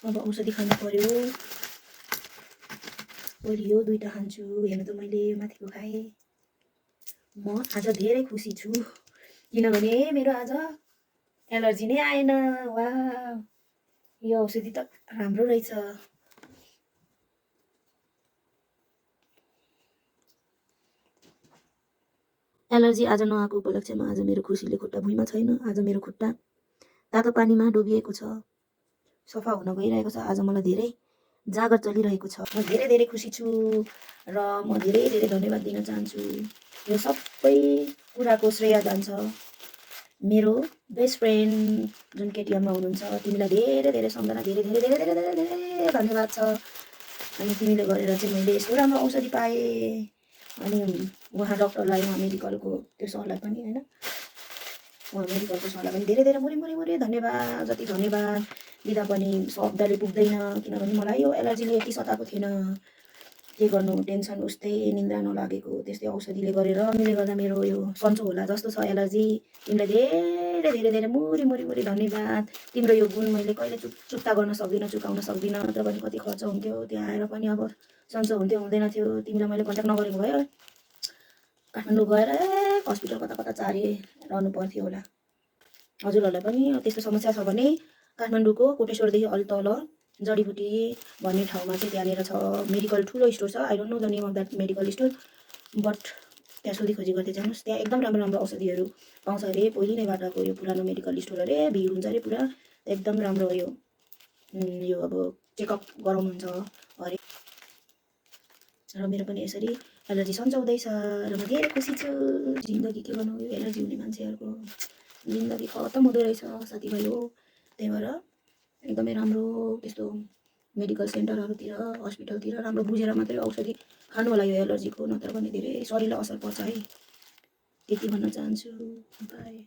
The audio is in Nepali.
अब औषधि खानु पर्यो। ओरियो 2टा खान्छु। हेर्नु त मैले माथिको खाएँ। म आज धेरै खुसी छु किनभने मेरो आज एलर्जी नै आएन। वाह, यो औषधि त राम्रो रहेछ। एलर्जी आज नआएको उपलक्ष्यमा आज मेरो खुसीले खुट्टा भुइँमा छैन। आज मेरो खुट्टा तातो पानीमा डुबिएको छ, सफा हुन गइरहेको छ। आज मलाई धेरै जागर चलिरहेको छ। म धेरै धेरै खुसी छु र म धेरै धेरै धन्यवाद दिन चाहन्छु। यो सबै कुराको श्रेय जान्छ मेरो बेस्ट फ्रेन्ड जुन केटिएममा हुनुहुन्छ। तिमीलाई धेरै धेरै सम्झना, धेरै धेरै धेरै धेरै धेरै धेरै धन्यवाद छ। अनि तिमीले गरेर चाहिँ मैले यस्तो राम्रो औषधि पाएँ। अनि उहाँ डक्टरलाई, उहाँ मेडिकलको त्यो सरलाई पनि होइन, उहाँ मेडिकलको सरलाई पनि धेरै धेरै मुरी धन्यवाद। जति धन्यवाद दिँदा पनि शब्दले पुग्दैन किनभने मलाई यो एलर्जीले यति सताएको थिएन। के गर्नु, टेन्सन उस्तै, निन्द्रा नलागेको त्यस्तै औषधिले गरेर मिले गर्दा मेरो यो सन्चो होला जस्तो छ एलर्जी। तिमीलाई धेरै धेरै धेरै मुरी धन्यवाद। तिम्रो यो गुण मैले कहिले चुक्ता गर्न सक्दिनँ, चुकाउन सक्दिनँ। नत्र भने कति खर्च हुन्थ्यो त्यहाँ आएर पनि। अब सन्चो हुन्थ्यो हुँदैन थियो, तिमीलाई मैले कन्ट्याक्ट नगरेको भए काठमाडौँ गएर हस्पिटल कता कता चारे रहनु पर्थ्यो होला। हजुरहरूलाई पनि त्यस्तो समस्या छ भने काठमाडौँको कोटेश्वरदेखि अलि तल जडीबुटी भन्ने ठाउँमा चाहिँ त्यहाँनिर छ मेडिकल, ठुलो स्टोर छ। I don't know the name of that medical store, but त्यहाँ सोधीखोजी गर्दै जानुहोस्। त्यहाँ एकदम राम्रो राम्रो औषधिहरू पाउँछ अरे। पहिले नैबाटको यो पुरानो मेडिकल स्टोर अरे, भिड हुन्छ अरे पुरा। एकदम राम्रो यो अब चेकअप गराउनुहुन्छ अरे। र मेरो पनि यसरी एलर्जी सन्चाउँदैछ र म धेरै खुसी छु। जिन्दगी के गर्नु, यो एलर्जी हुने मान्छेहरूको जिन्दगी खतम हुँदो रहेछ साथीभाइ हो। त्यही भएर एकदमै राम्रो त्यस्तो मेडिकल सेन्टरहरूतिर, हस्पिटलतिर राम्रो बुझेर मात्रै औषधि खानु होला यो एलर्जीको, नत्र भने धेरै शरीरलाई असर पर्छ है। त्यति भन्न चाहन्छु। बाई।